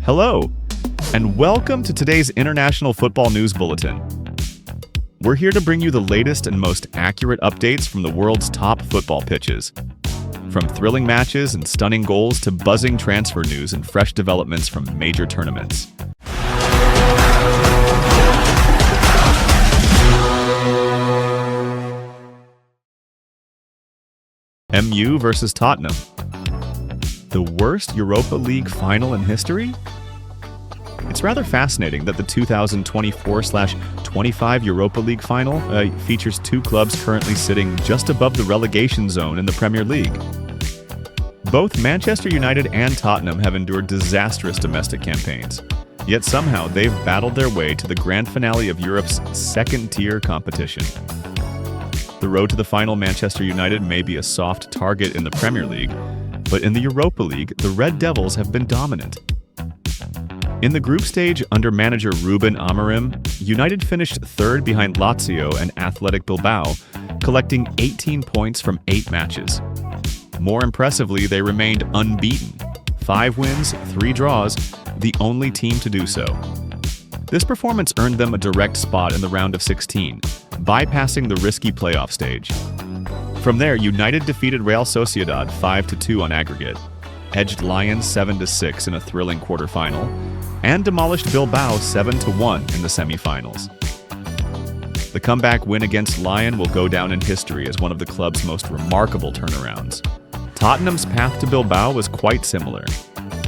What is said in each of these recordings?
Hello, and welcome to today's International Football News Bulletin. We're here to bring you the latest and most accurate updates from the world's top football pitches. From thrilling matches and stunning goals to buzzing transfer news and fresh developments from major tournaments. MU versus Tottenham. The worst Europa League final in history? It's rather fascinating that the 2024/25 Europa League final features two clubs currently sitting just above the relegation zone in the Premier League. Both Manchester United and Tottenham have endured disastrous domestic campaigns, yet somehow they've battled their way to the grand finale of Europe's second-tier competition. The road to the final, Manchester United may be a soft target in the Premier League, but in the Europa League, the Red Devils have been dominant. In the group stage under manager Ruben Amorim, United finished third behind Lazio and Athletic Bilbao, collecting 18 points from 8 matches. More impressively, they remained unbeaten. 5 wins, 3 draws, the only team to do so. This performance earned them a direct spot in the round of 16, bypassing the risky playoff stage. From there, United defeated Real Sociedad 5-2 on aggregate, edged Lions 7-6 in a thrilling quarterfinal, and demolished Bilbao 7-1 in the semifinals. The comeback win against Lyon will go down in history as one of the club's most remarkable turnarounds. Tottenham's path to Bilbao was quite similar.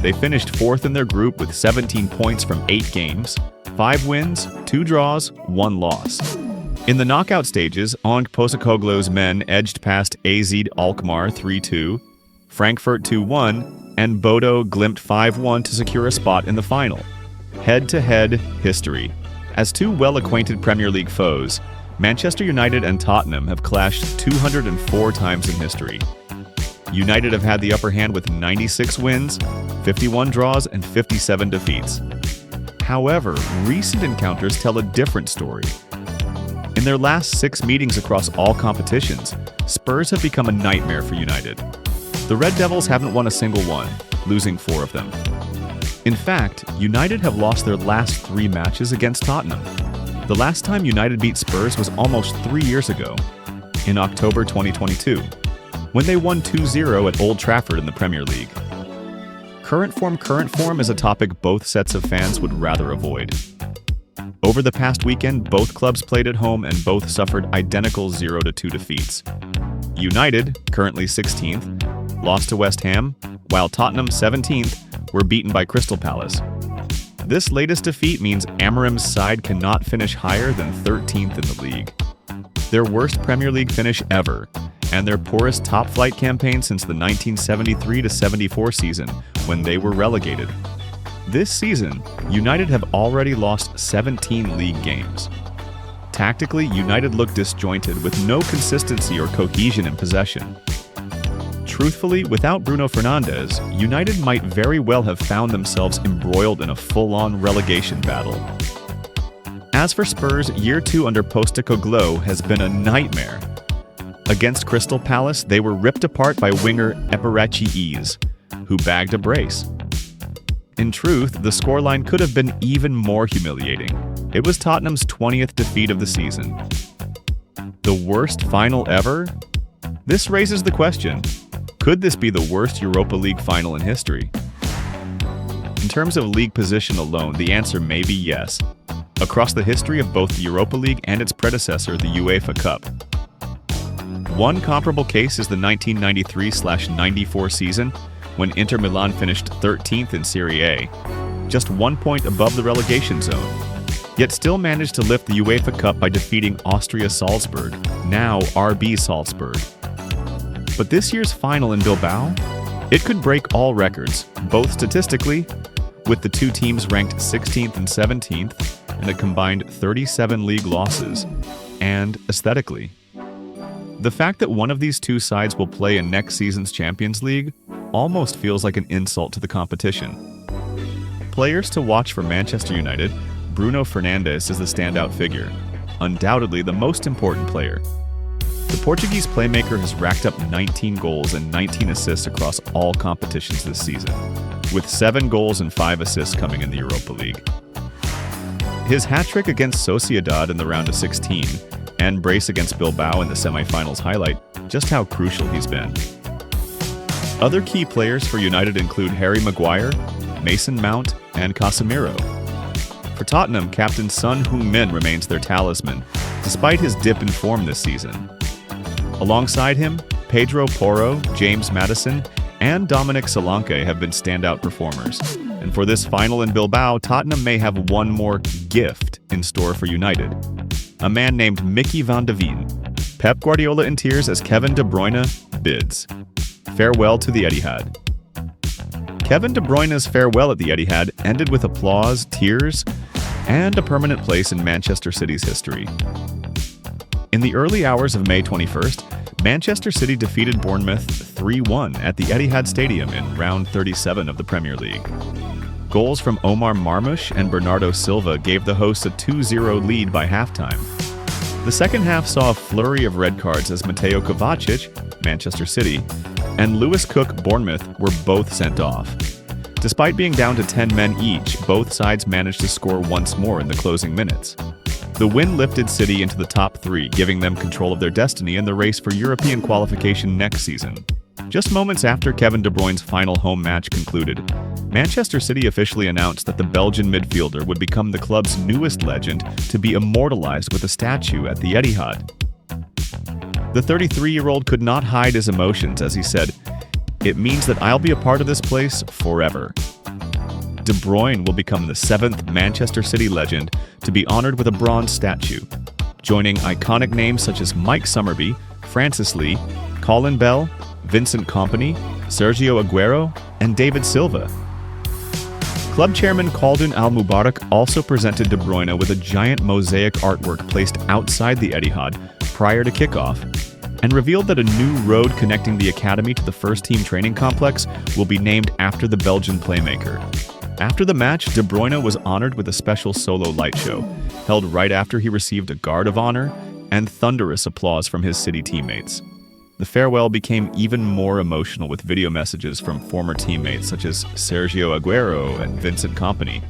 They finished 4th in their group with 17 points from 8 games, 5 wins, 2 draws, 1 loss. In the knockout stages, Ong Postecoglou's men edged past AZ Alkmaar 3-2, Frankfurt 2-1, and Bodo Glimt 5-1 to secure a spot in the final. Head-to-head history. As two well-acquainted Premier League foes, Manchester United and Tottenham have clashed 204 times in history. United have had the upper hand with 96 wins, 51 draws, and 57 defeats. However, recent encounters tell a different story. In their last 6 meetings across all competitions, Spurs have become a nightmare for United. The Red Devils haven't won a single one, losing 4 of them. In fact, United have lost their last 3 matches against Tottenham. The last time United beat Spurs was almost 3 years ago, in October 2022, when they won 2-0 at Old Trafford in the Premier League. Current form is a topic both sets of fans would rather avoid. Over the past weekend, both clubs played at home and both suffered identical 0-2 defeats. United, currently 16th, lost to West Ham, while Tottenham, 17th, were beaten by Crystal Palace. This latest defeat means Amorim's side cannot finish higher than 13th in the league. Their worst Premier League finish ever, and their poorest top-flight campaign since the 1973-74 season, when they were relegated. This season, United have already lost 17 league games. Tactically, United look disjointed with no consistency or cohesion in possession. Truthfully, without Bruno Fernandes, United might very well have found themselves embroiled in a full-on relegation battle. As for Spurs, year 2 under Postecoglou has been a nightmare. Against Crystal Palace, they were ripped apart by winger Eberechi, who bagged a brace. In truth, the scoreline could have been even more humiliating. It was Tottenham's 20th defeat of the season. The worst final ever? This raises the question, could this be the worst Europa League final in history? In terms of league position alone, the answer may be yes. Across the history of both the Europa League and its predecessor, the UEFA Cup. One comparable case is the 1993/94 season, when Inter Milan finished 13th in Serie A, just 1 point above the relegation zone, yet still managed to lift the UEFA Cup by defeating Austria Salzburg, now RB Salzburg. But this year's final in Bilbao, it could break all records, both statistically, with the two teams ranked 16th and 17th, and a combined 37 league losses, and aesthetically. The fact that one of these two sides will play in next season's Champions League almost feels like an insult to the competition. Players to watch for Manchester United, Bruno Fernandes is the standout figure, undoubtedly the most important player. The Portuguese playmaker has racked up 19 goals and 19 assists across all competitions this season. with 7 goals and 5 assists coming in the Europa League. His hat-trick against Sociedad in the round of 16 and brace against Bilbao in the semi-finals highlight just how crucial he's been. Other key players for United include Harry Maguire, Mason Mount, and Casemiro. For Tottenham, captain Son Heung-min remains their talisman, despite his dip in form this season. Alongside him, Pedro Porro, James Maddison, and Dominic Solanke have been standout performers. And for this final in Bilbao, Tottenham may have one more gift in store for United. A man named Mickey van de Ven. Pep Guardiola in tears as Kevin De Bruyne bids farewell to the Etihad. Kevin De Bruyne's farewell at the Etihad ended with applause, tears, and a permanent place in Manchester City's history. In the early hours of May 21st, Manchester City defeated Bournemouth 3-1 at the Etihad Stadium in round 37 of the Premier League. Goals from Omar Marmoush and Bernardo Silva gave the hosts a 2-0 lead by halftime. The second half saw a flurry of red cards as Mateo Kovacic, Manchester City, and Lewis Cook, Bournemouth, were both sent off. Despite being down to 10 men each, both sides managed to score once more in the closing minutes. The win lifted City into the top 3, giving them control of their destiny in the race for European qualification next season. Just moments after Kevin De Bruyne's final home match concluded, Manchester City officially announced that the Belgian midfielder would become the club's newest legend to be immortalized with a statue at the Etihad. The 33-year-old could not hide his emotions as he said, "It means that I'll be a part of this place forever." De Bruyne will become the 7th Manchester City legend to be honored with a bronze statue, joining iconic names such as Mike Summerby, Francis Lee, Colin Bell, Vincent Kompany, Sergio Aguero, and David Silva. Club chairman Khaldun Al-Mubarak also presented De Bruyne with a giant mosaic artwork placed outside the Etihad prior to kickoff, and revealed that a new road connecting the academy to the first-team training complex will be named after the Belgian playmaker. After the match, De Bruyne was honored with a special solo light show, held right after he received a guard of honor and thunderous applause from his City teammates. The farewell became even more emotional with video messages from former teammates such as Sergio Aguero and Vincent Kompany,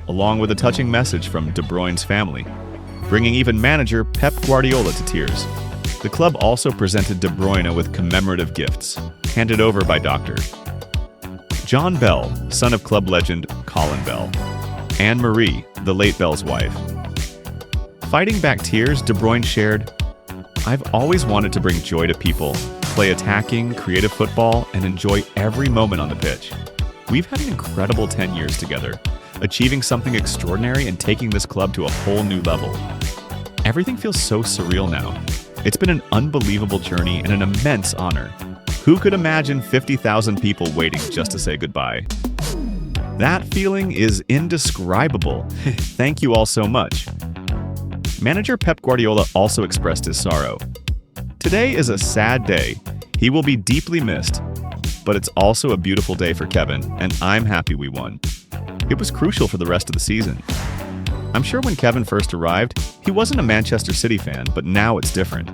along with a touching message from De Bruyne's family, bringing even manager Pep Guardiola to tears. The club also presented De Bruyne with commemorative gifts, handed over by Dr. John Bell, son of club legend Colin Bell, Anne Marie, the late Bell's wife. Fighting back tears, De Bruyne shared, "I've always wanted to bring joy to people, play attacking, creative football, and enjoy every moment on the pitch. We've had an incredible 10 years together, achieving something extraordinary and taking this club to a whole new level. Everything feels so surreal now. It's been an unbelievable journey and an immense honor. Who could imagine 50,000 people waiting just to say goodbye? That feeling is indescribable. Thank you all so much." Manager Pep Guardiola also expressed his sorrow. "Today is a sad day. He will be deeply missed. But it's also a beautiful day for Kevin, and I'm happy we won. It was crucial for the rest of the season. I'm sure when Kevin first arrived, he wasn't a Manchester City fan, but now it's different.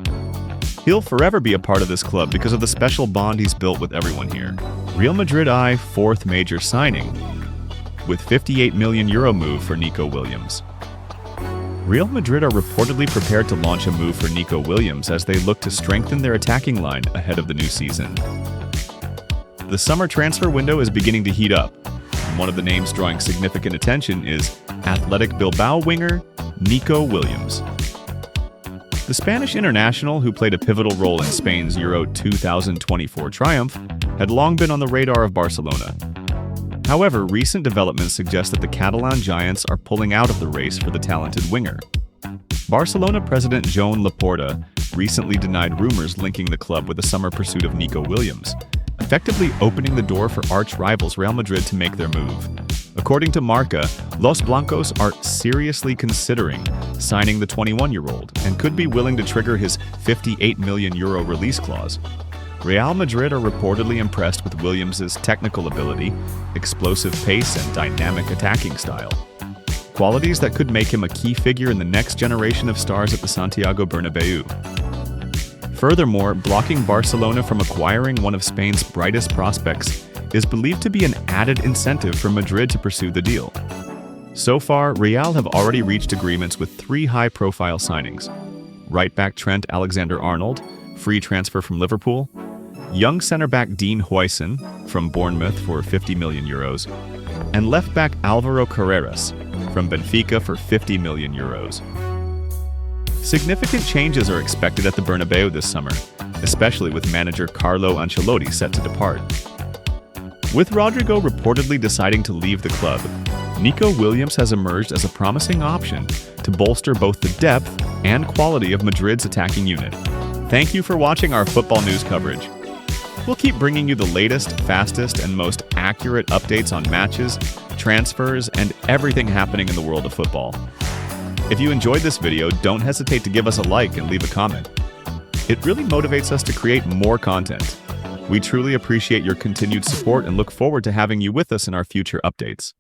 He'll forever be a part of this club because of the special bond he's built with everyone here." Real Madrid eye 4th major signing, with €58 million move for Nico Williams. Real Madrid are reportedly prepared to launch a move for Nico Williams as they look to strengthen their attacking line ahead of the new season. The summer transfer window is beginning to heat up. One of the names drawing significant attention is Athletic Bilbao winger Nico Williams. The Spanish international, who played a pivotal role in Spain's Euro 2024 triumph, had long been on the radar of Barcelona. However, recent developments suggest that the Catalan giants are pulling out of the race for the talented winger. Barcelona president Joan Laporta recently denied rumors linking the club with the summer pursuit of Nico Williams, effectively opening the door for arch-rivals Real Madrid to make their move. According to Marca, Los Blancos are seriously considering signing the 21-year-old and could be willing to trigger his €58 million release clause. Real Madrid are reportedly impressed with Williams' technical ability, explosive pace, and dynamic attacking style. Qualities that could make him a key figure in the next generation of stars at the Santiago Bernabeu. Furthermore, blocking Barcelona from acquiring one of Spain's brightest prospects is believed to be an added incentive for Madrid to pursue the deal. So far, Real have already reached agreements with 3 high-profile signings: right-back Trent Alexander-Arnold, free transfer from Liverpool; young centre-back Dean Huijsen from Bournemouth for €50 million; and left-back Alvaro Carreras from Benfica for €50 million. Significant changes are expected at the Bernabeu this summer, especially with manager Carlo Ancelotti set to depart. With Rodrigo reportedly deciding to leave the club, Nico Williams has emerged as a promising option to bolster both the depth and quality of Madrid's attacking unit. Thank you for watching our football news coverage. We'll keep bringing you the latest, fastest, and most accurate updates on matches, transfers, and everything happening in the world of football. If you enjoyed this video, don't hesitate to give us a like and leave a comment. It really motivates us to create more content. We truly appreciate your continued support and look forward to having you with us in our future updates.